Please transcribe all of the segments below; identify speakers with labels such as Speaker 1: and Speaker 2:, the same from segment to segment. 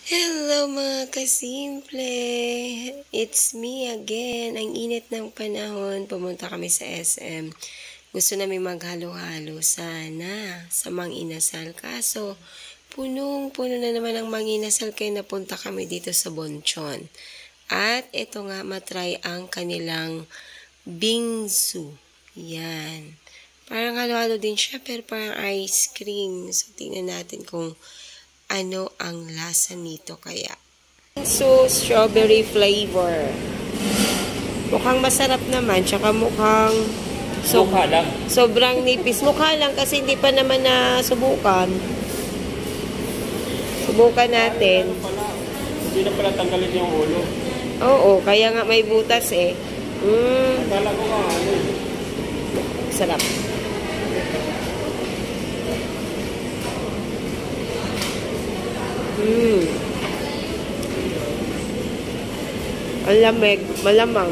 Speaker 1: Hello mga kasimple! It's me again. Ang init ng panahon. Pumunta kami sa SM. Gusto namin maghalo-halo sana sa Mang Inasal. Kaso, punong-puno na naman ang Mang Inasal kaya napunta kami dito sa Bonchon. At ito nga, matry ang kanilang bingsu. Yan. Parang halo-halo din siya pero parang ice cream. So, tingnan natin kung ano ang lasa nito kaya. So, strawberry flavor. Mukhang masarap naman. Tsaka mukhang
Speaker 2: mukha lang.
Speaker 1: Sobrang nipis. Mukha lang kasi hindi pa naman na subukan. Subukan natin.
Speaker 2: Hindi na pala tanggalin yung ulo.
Speaker 1: Oo, kaya nga may butas eh.
Speaker 2: Akala ko nga ano.
Speaker 1: Sarap. Ang lamig, malamang.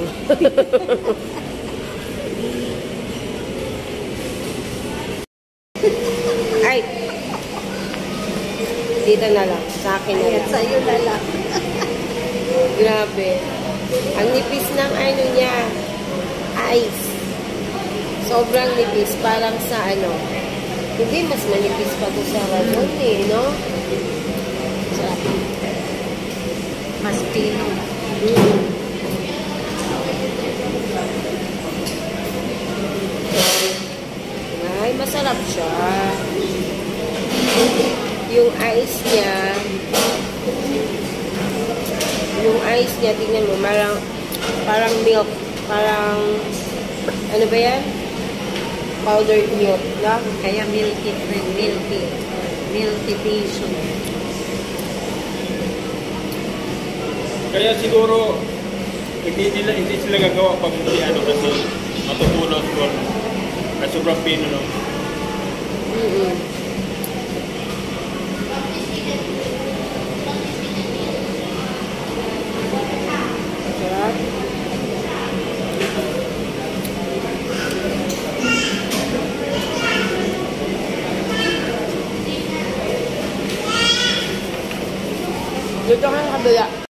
Speaker 1: Ay! Dito na lang. Sa akin na lang.
Speaker 3: Sa'yo na lang.
Speaker 1: Grabe. Ang nipis ng ano niya. Ice. Sobrang nipis. Parang sa ano. Hindi, mas manipis pa doon sa radon eh, no?
Speaker 3: Sarap. Mas pino.
Speaker 1: Ay, masarap siya. Yung ice niya, tingnan mo, parang milk, parang, ano ba yan? Powdered milk, no?
Speaker 3: Kaya milky piso.
Speaker 2: Kaya siguro hindi sila gagawa pag hindi ano kasi matutunaw siguro. Kasi sobrang pino no.
Speaker 1: Sarap. Dito ka ng kabila.